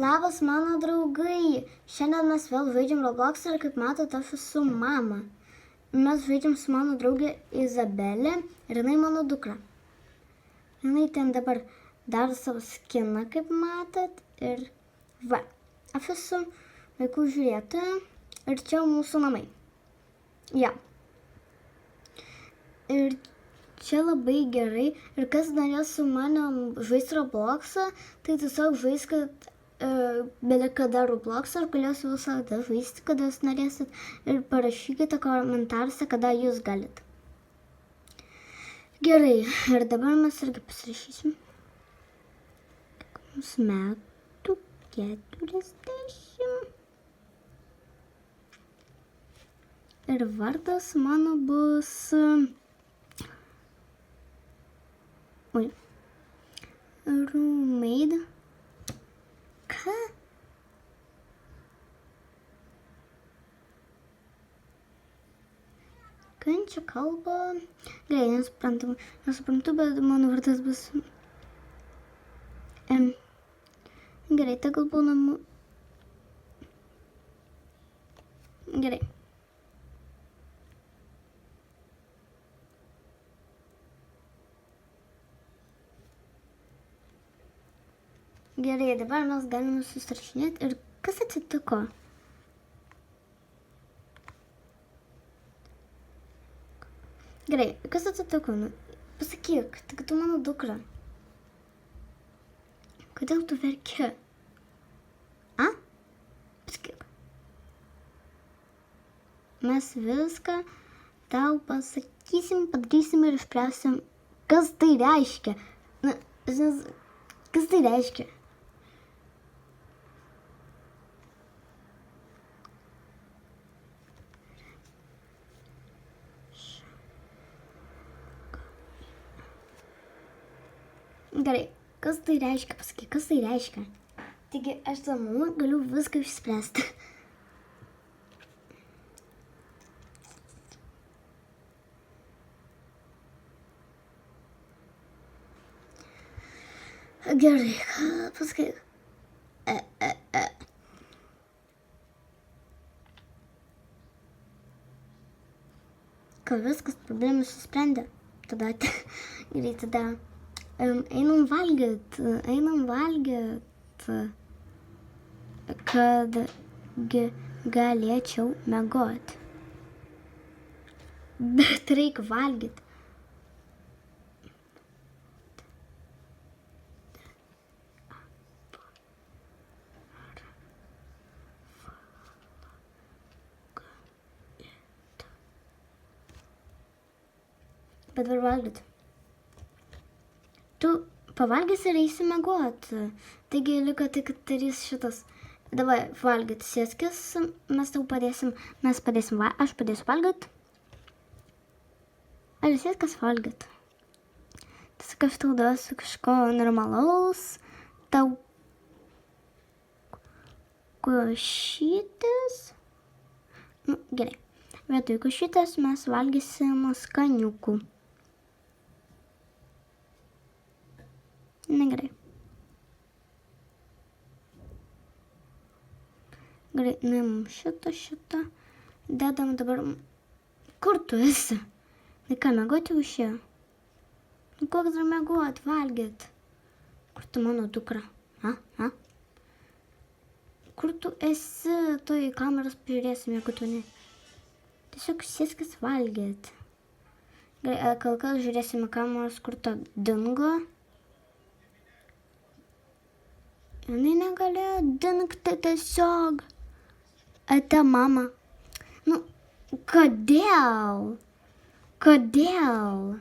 Labas mano draugai, šiandien mes vėl žaidžiam Roblox ir kaip matote aš esu mama. Mes žaidžiam su mano draugė Izabelė ir jinai mano dukra. Jinai ten dabar daro savo skiną, kaip matot. Ir va, aš esu vaikų žiūrėtoja ir čia mūsų namai. Ja. Ir čia labai gerai. Ir kas norės su manim žaisti Robloxą, tai tiesiog žaiskit beveik kada Robloxą, ar galėsiu visada žaisti, kada jūs norėsit. Ir parašykite komentaruose, kada jūs galit. Gerai, ir dabar mes irgi pasirašysim. Kiek mums metų? 40. Ir vardas mano bus... Oi. Roommate. Ką? Ką čia kalba? Gerai, nesuprantu, bet mano vardas bus... Gerai, tegul būna... Gerai. Gerai, dabar mes galime susirašinėti. Ir kas atsitiko? Gerai, kas atsitiko? Nu, pasakyk, tik tu mano dukra. Kodėl tu verki? A? Pasakyk. Mes viską tau pasakysim, padarysim ir išspręsim. Kas tai reiškia? Na, kas tai reiškia? Gerai, kas tai reiškia? Pasakyk, kas tai reiškia? Taigi, aš tą mama galiu viską išspręsti. Gerai, pasakyk. Ką viskas, problemas susprendė? Tada, gerai, tada... Einam valgyt, kad galėčiau miegot. Bet reikia valgyt. Bet var valgyt. Tu pavalgysi ir eisi miegot. Taigi liko tik 3 šitas. Dabar valgyt sėskis, mes tau padėsim. Aš padėsiu valgyt. Ar sėskis valgyt? Tiesiog aš tau duosiu kažko normalaus. Tau košytės. Nu, gerai. Vietoj košytės mes valgysim skaniukų. Negerai. Gerai, nuimam šitą. Dedam dabar... Kur tu esi? Tai ką, miegoti užėjo? Nu, koks dar miegot, valgyt? Kur tu mano dukra? Kur tu esi? Tu į kameras pažiūrėsim, jeigu tu ne. Tiesiog sėskis valgyt. Gerai, kol kas žiūrėsim į kameras, kur tu dingo. Jinai negalėjo dingti tiesiog. Ate mama. Nu, kodėl? Kodėl?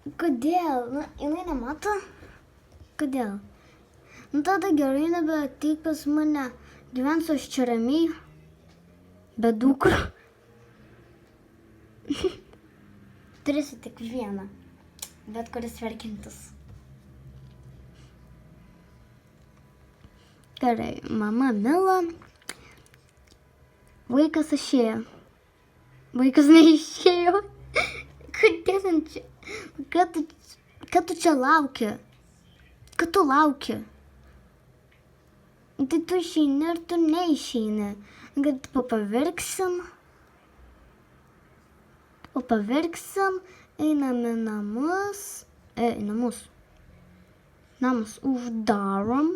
Nu, jinai nemato? Kodėl? Nu, tada gerai nebeateik pas mane. Gyvensiu aš čia ramiai. Be dukro. Turėsiu tik vieną, bet kuris verkintis. Gerai, mama mila. Vaikas išėjo. Vaikas neišėjo. Kodėl čia? Ką tu Kad tu čia lauki? Kad tu lauki? Tai tu išeini ar tu neišeini? Kad pavirksim, einam į namus, namus uždarom,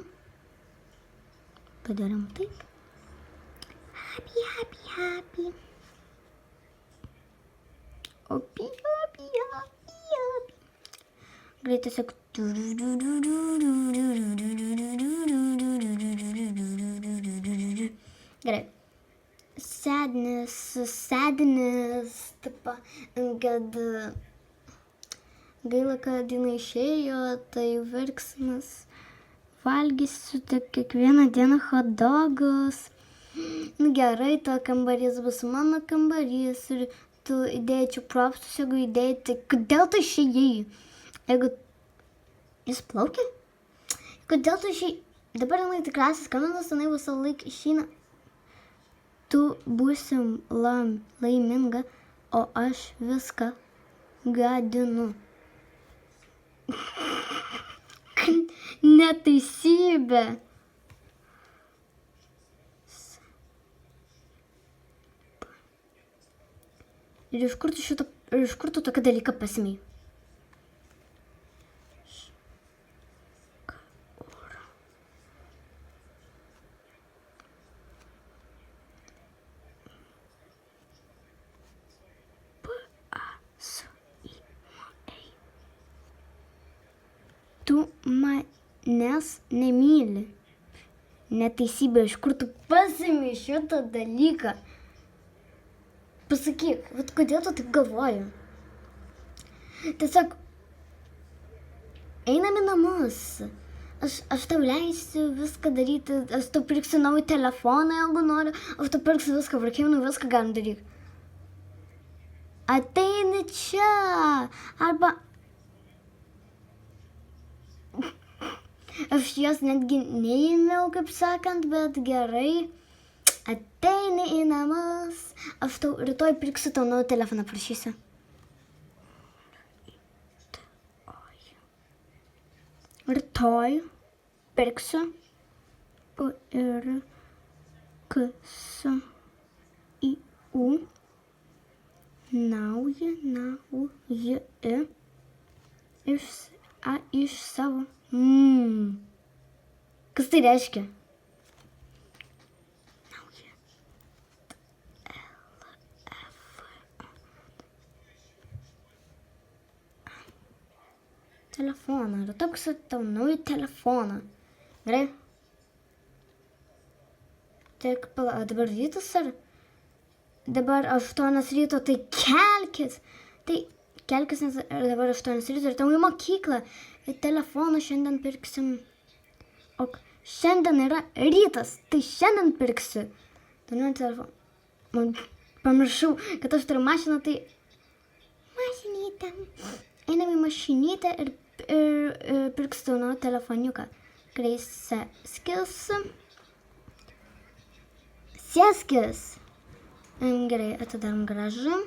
padarom taip, happy, opi, greitai tiesiog, gerai. Sadness, tipo, kad gaila, kad jinai išėjo, tai verksmas. Valgysiu tik kiekvieną dieną hot dogus. Gerai, to kambarys bus mano kambarys ir tu įdėjai čia propstus, jeigu įdėjai, tai kodėl tu išėjai? Jeigu jis plaukia? Kodėl tu išėjai? Dabar jinai tikrasis kaminas, jinai visą laiką išeina. Tu būsim laiminga, o aš viską gadinu. Neteisybė. Ir iš kur tu tokį dalyką pasimėjai? Tu manęs nemyli. Neteisybė, iš kur tu pasimėjai šitą dalyką? Pasakyk, kodėl tu taip galvoji? Tiesiog einam į namus. Aš tau leisiu viską daryti, aš tau pirksiu naują telefoną, jeigu nori, aš tau pirksiu viską, varkėjimui viską galim daryti. Ateini čia, arba aš jos netgi neėmiau, kaip sakant, bet gerai. Ateini į namus. Aš tau rytoj pirksiu tau naują telefoną, prašysiu. Rytoj pirksiu naują iš savo. Kas tai reiškia? Telefoną. Rytoj pirksiu tau naują telefoną. Gerai? Tik dabar rytas ar? Dabar 8 ryto, tai kelkis. Nes dabar 8 ryto ir tau į mokyklą. Ir telefoną šiandien pirksim. O šiandien yra rytas, tai šiandien pirksiu. Toliau telefoną. Pamiršau, kad aš turiu mašiną, tai mašinytę. Einam į mašinytę ir pirksiu naują telefoniuką. Gerai, sėskis. Gerai, atidarom garažą.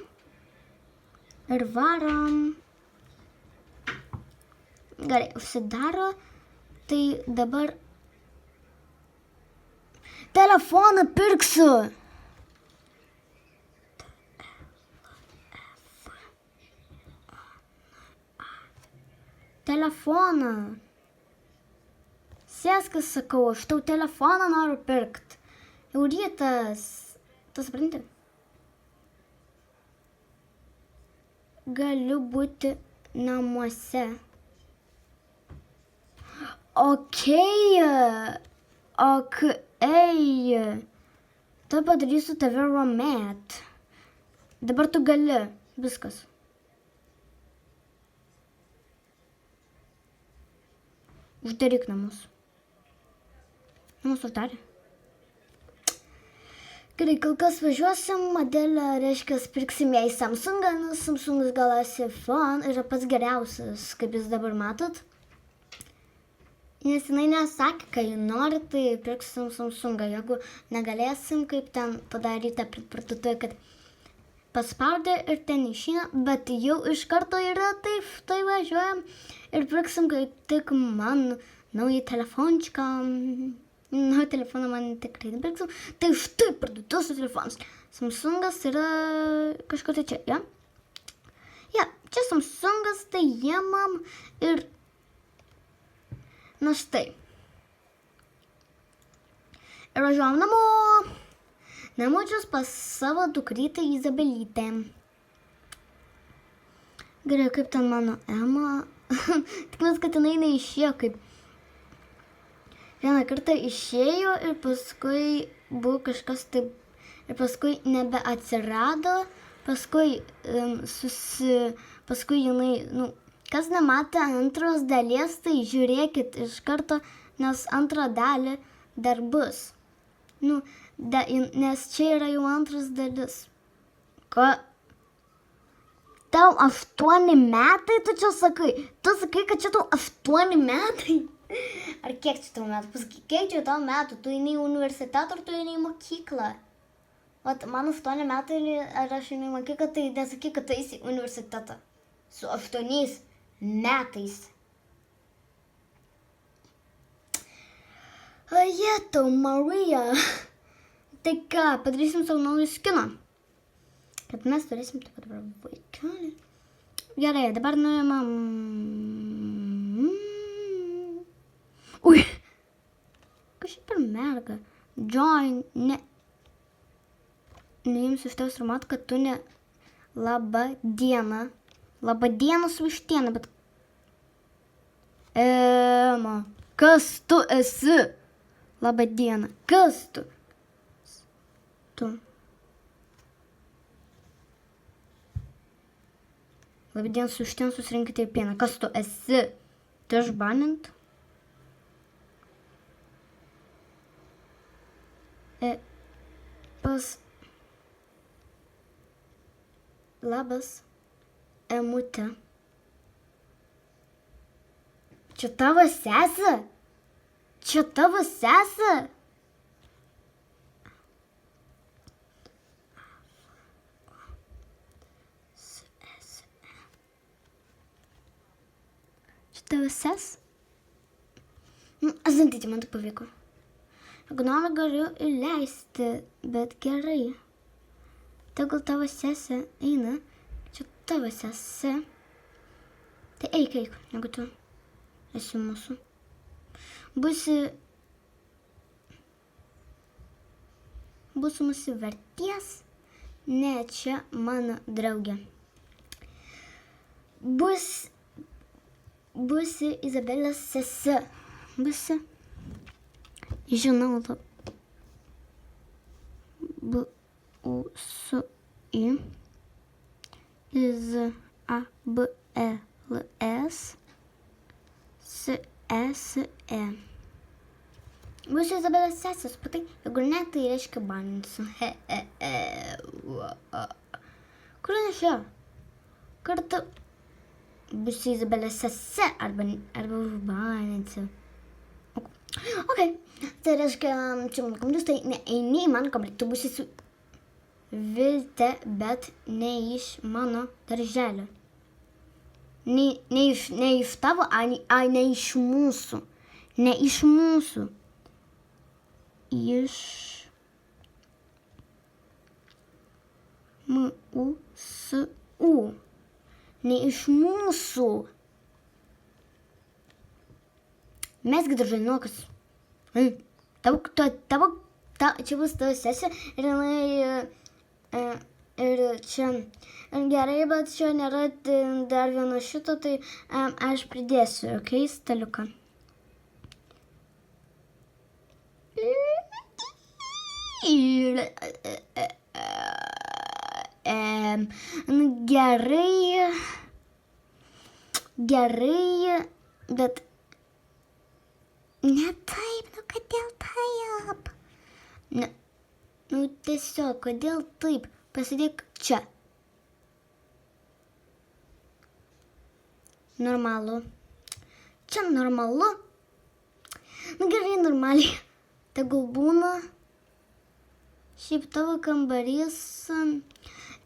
Ir varom. Gerai, užsidaro. Tai dabar telefoną pirksiu. Telefoną. Sėskas, sakau, aš tau telefoną noriu pirkt. Jau rytas. Tu supranti? Galiu būti namuose. Okei. Tai padarysiu tave romet. Dabar tu gali. Viskas. Uždaryk namus. Namus uždarė. Gerai, kol kas važiuosim, Adelė, reiškia, pirksim jai Samsungą, nes Samsungas Galaxy Phone yra pats geriausias, kaip jūs dabar matot. Nes jinai nesakė, kai nori, tai pirksim Samsungą. Jeigu negalėsim, kaip ten padaryta parduotuvė, kad paspaudė ir ten išeina, bet jau iš karto yra taip, tai važiuojam ir pirksim kaip tik man naują telefončiką. Naują telefoną man tikrai nepirksim. Tai štai parduotuvės telefonas. Samsungas yra kažkur tai čia, ja? Ja, čia Samsungas, tai jie man ir... Na štai. Ir važiuojam namo. Namučius pas savo dukrytę Izabelytę. Gerai, kaip ten mano Ema. Tikimės, kad jinai neišėjo kaip. Vieną kartą išėjo ir paskui buvo kažkas taip. Ir paskui nebeatsirado. Paskui paskui jinai, kas nematė antros dalies, tai žiūrėkit iš karto, nes antrą dalį dar bus. Nes čia yra jau antras dalis. Ką? Tau 8 metai, tu čia sakai? Tu sakai, kad čia tau 8 metai? Ar kiek čia tau metų? Pasakyk, kiek čia tau metų? Tu eini į universitetą ar tu eini į mokyklą? Vat man 8 metai, ar aš einu į mokyklą, tai nesakyk, kad tu eisi į universitetą. Su 8 metais. Ajetau, Marija. Tai ką, padarysim savo naują skiną. Kad mes turėsim taip dabar vaikelį. Gerai, dabar nuimam... Ui. Kas čia per merga? Join, ne... Neimsiu iš tavęs rumat, kad tu ne... Labą dieną. Labą dieną su vištiena, bet... Ema, kas tu esi? Labą dieną. Kas tu? Tu. Labą dieną su vištiena susirinkite į pieną. Kas tu esi? Tu išbanint? Labas, Emutė. Čia tavo sesė? Čia tavo sesė? Čia tavo sesė? Zantyti, man tai pavyko. Jeigu noriu, galiu įleisti, bet gerai. Tegul tavo sesė eina. Čia tavo sesė. Tai eik, negu tu esi mūsų. Būsi mūsų verties. Ne, čia mano draugė. Būsi Izabelės sesė. Būsi. Žinau, su I Z A B E L S S S E. Būsiu Izabelės sesė, supratai? Jeigu ne, tai reiškia baninsiu. Kur nešio? Kartu būsiu Izabelės sesė arba baninsiu. Ok, tai reiškia, čia mano kambarys, tai neini į mano kambarį, tu būsi su Vilte, bet ne iš mano darželio. Ne iš tavo, ne iš mūsų. Ne iš mūsų. Iš M-U-S-U. Ne iš mūsų. Meski darželinukas. Čia bus tavo sesė ir čia gerai, bet čia nėra dar vieno šito, tai aš pridėsiu, ok, staliuką. Gerai, bet ne taip, kodėl taip? Ne, tiesiog, kodėl taip? Pasidėk čia. Normalu. Čia normalu. Gerai, normaliai. Tegul būna. Šiaip tavo kambarys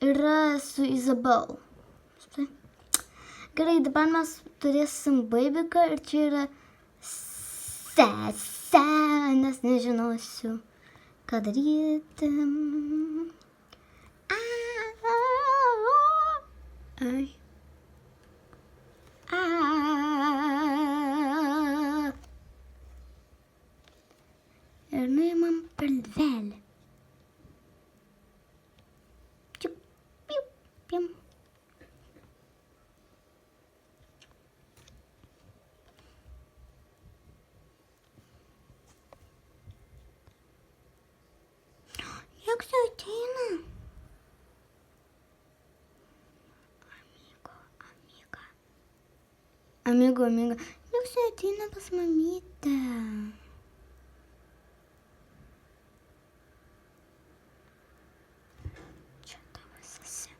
yra su Izabel. Gerai, dabar mes turėsim baibiką ir čia yra sesę, nes nežinosiu, ką daryti. Ai. Ir nuimam pilvelį. Čiuk, piu, pim. Jak tai ateina? Amigo. Jak tai ateina pas mamytę? Čia tavo sesė.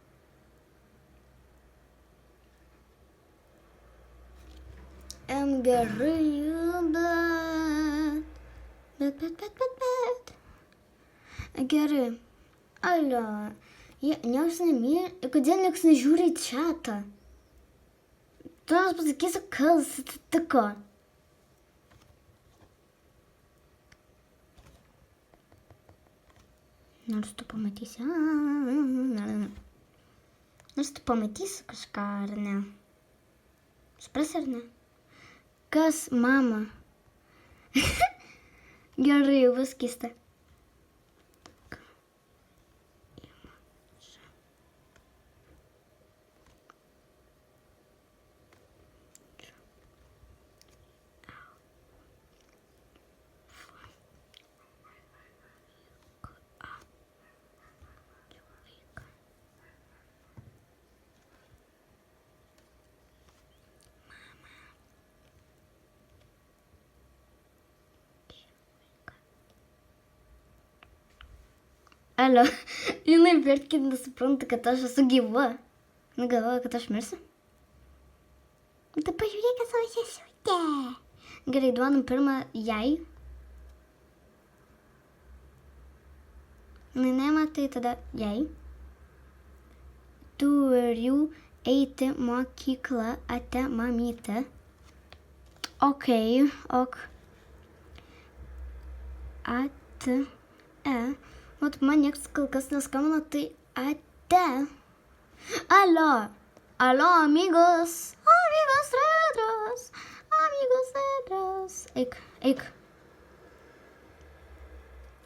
Gerai, bet. Gerai. Alio. Kodėl nieks nežiūri į čatą? Tu mums pasakysi, kas atsitiko. Nors tu pamatysi. Nors tu pamatysi kažką, ar ne? Supras, ar ne? Kas, mama? Gerai, bus keista. Alio, jinai verkit nesupranta, kad aš esu gyva. Jinai galvoja, kad aš mirsiu. Tai pažiūrėk, savo sesutę. Gerai, duodam pirmą jai. Jinai nematai, tada jai. Turiu eiti mokyklą, ate mamytę. Ok. Vat man nieks kol kas neskambino, tai ate. Alio, amigos. Amigos redros. Eik.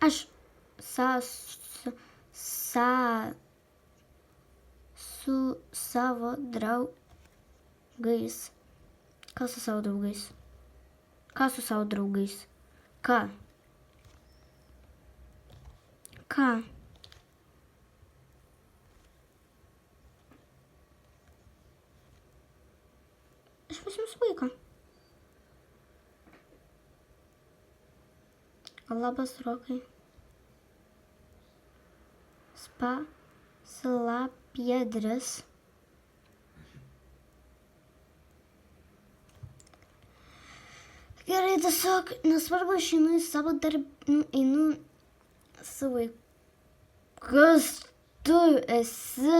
Aš su savo draugais. Ką su savo draugais? Ką? Aš pasiimsiu vaiką. Labas, Rokai. Slapiedris. Gerai, tiesiog, nesvarbu, aš einu į savo einu su vaiku. Kas tu esi?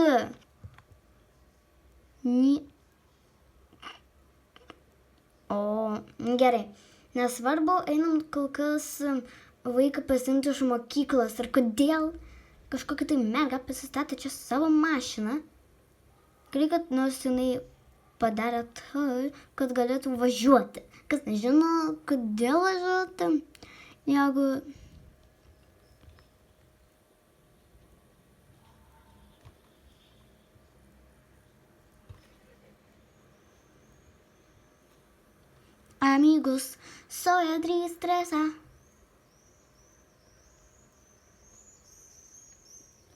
Gerai. Nesvarbu, einam kol kas vaiką pasiimti iš mokyklos. Ir kodėl kažkokia tai merga pasistatė čia savo mašiną? Gerai, kad nors jinai padarė tai, kad galėtų važiuoti. Kas nežino, kodėl važiuoti, jeigu... Amigos, soy tristeza.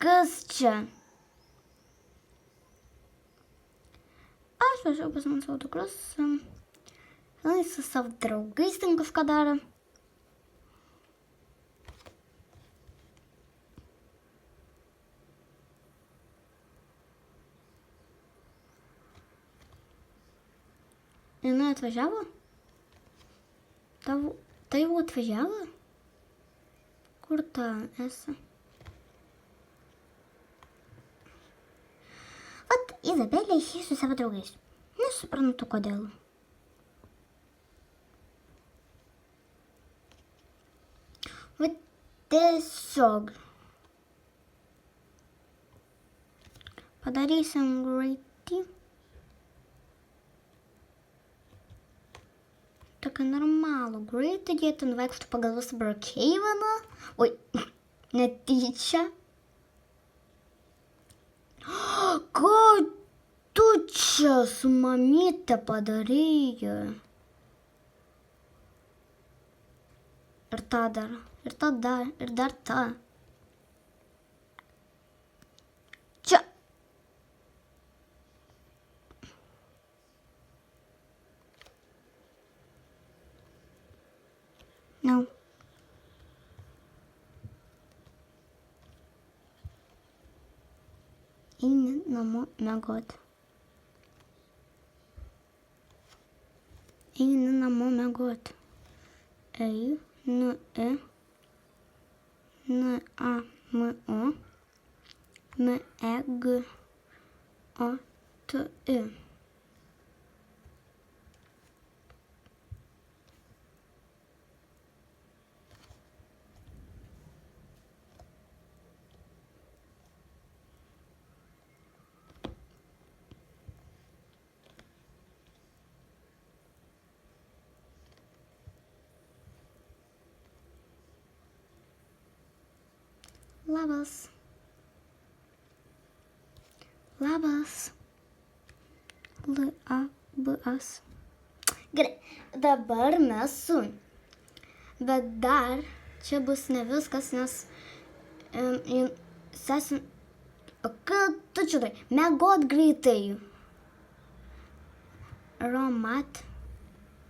Kas čia? Aš važiuoju pas man savo dukrus. Jinai su savo draugais ten kažką daro. Jinai atvažiavo? Tai jau atvažiavo? Kur ta esi? Izabelė išėjo su savo draugais. Nesuprantu, kodėl. Va tiesiog. Padarysim greitį. Tokį normalų greitį, jie ten vaikšto pagal visą Brookhaveną. Oi, netyčia. Ką tu čia su mamyte padarėjai? Ir tą dar, ir tada, ir dar tą. Čia. No. Eini namo miegot. Eini namo miegot. Ei, nu, e. N, A, M, O. M, E, G, O, T, I. Labas. Labas. L-A-B-as. Gerai, dabar mes su. Bet dar čia bus ne viskas, nes sesė... O ką tu čia darai? Miegot greitai. Romat.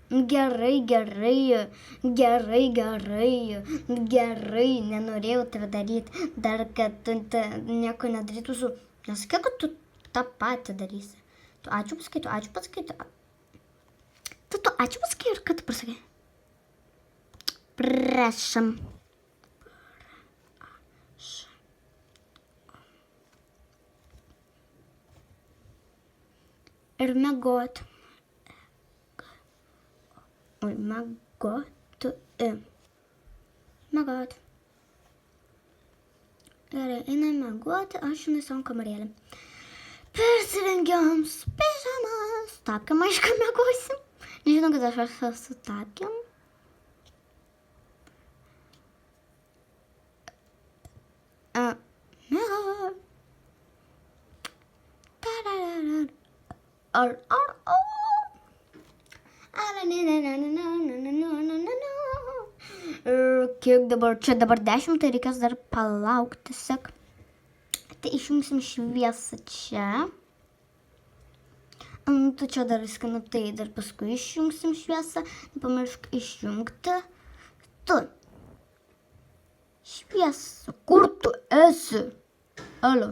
Gerai, nenorėjau tai daryti, dar kad tu nieko nedarytų su... Nesakyk, kad tu tą patį darysi. Tu ačiū pasakai, tu ačiū pasakai ir kad tu pasakai. Prašom. Ir miegot. Oi, miegot. Miegot. Gerai, einam miegoti, aš žinai savo kamarėlį. Persirengiam pižamas. Tapkiam, aišku, miegosim. Nežinau, kad aš esu su tapkiam. Miegot. Kiek dabar? Čia dabar 10, tai reikės dar palaukti tiesiog. Tai išjungsim šviesą čia. Tu čia dar skanu, tai dar paskui išjungsim šviesą. Nepamiršk išjungti. Tu. Šviesą, kur tu esi? Alio.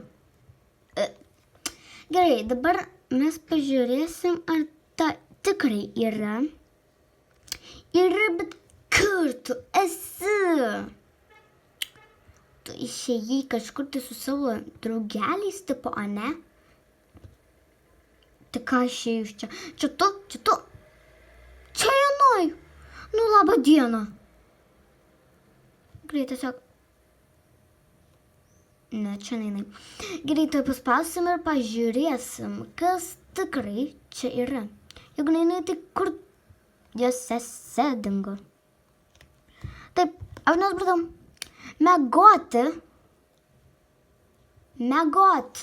Gerai, dabar mes pažiūrėsim, ar ta tikrai yra. Yra, bet kur tu esi? Tu išėjai kažkur tai su savo draugeliais, tipo, o ne? Tai ką išėjai iš čia? Čia tu. Čia Janoj. Nu, labą dieną. Gerai, tiesiog. Ne, čia neina. Gerai, tai paspausim ir pažiūrėsim, kas tikrai čia yra. Jeigu neina, tai kur jos sesė dingo. Taip, aš nesupratau. Miegoti. Miegot.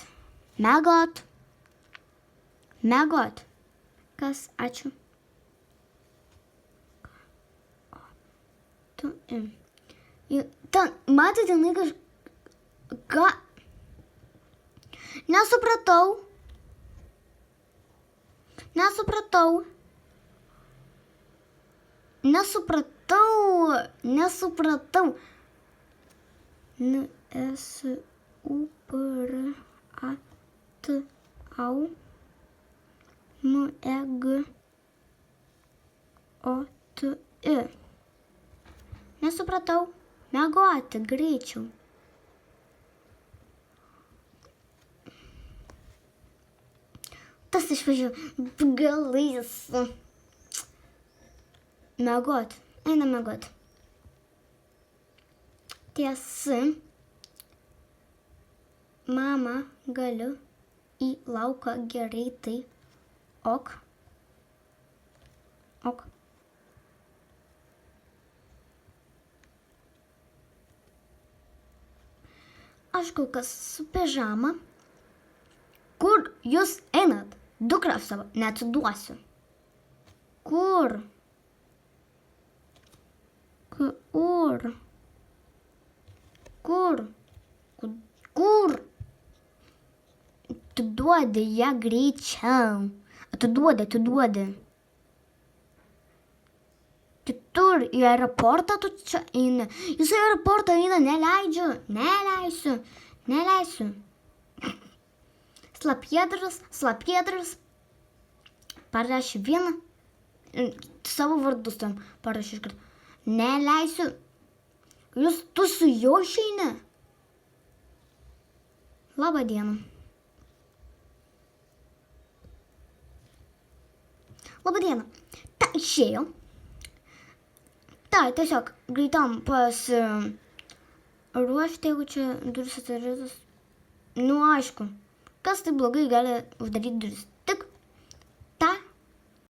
Kas? Ačiū. Ten, matėte, jinai kažką... Ką? Nesupratau. N-S-U-P-R-A-T-A-U M-E-G-O-T-I. Nesupratau. Miegoti, greičiau. tas išvažiavo galais. Miegot. Eina miegot. Tiesa. Mama, galiu į lauką greitai. Ok. Ok. Aš kol kas su pižama. Kur jūs einat? Dukrą savo neatiduosiu. Kur? Kur? Kur? Kur? Atiduodi ją greičiau. Atiduodi. Kitur į aeroportą tu čia eini. Jūs į aeroportą eina, neleisiu. Slapjėdras. Parašė vieną. Savo vardus tam parašė iškart. Neleisiu. Tu su juo išeini. Labą dieną. Labą dieną. Ta išėjo. Tai tiesiog greitam pasiruošti, jeigu čia duris atidarytos. Nu, aišku, kas tai blogai gali uždaryti duris.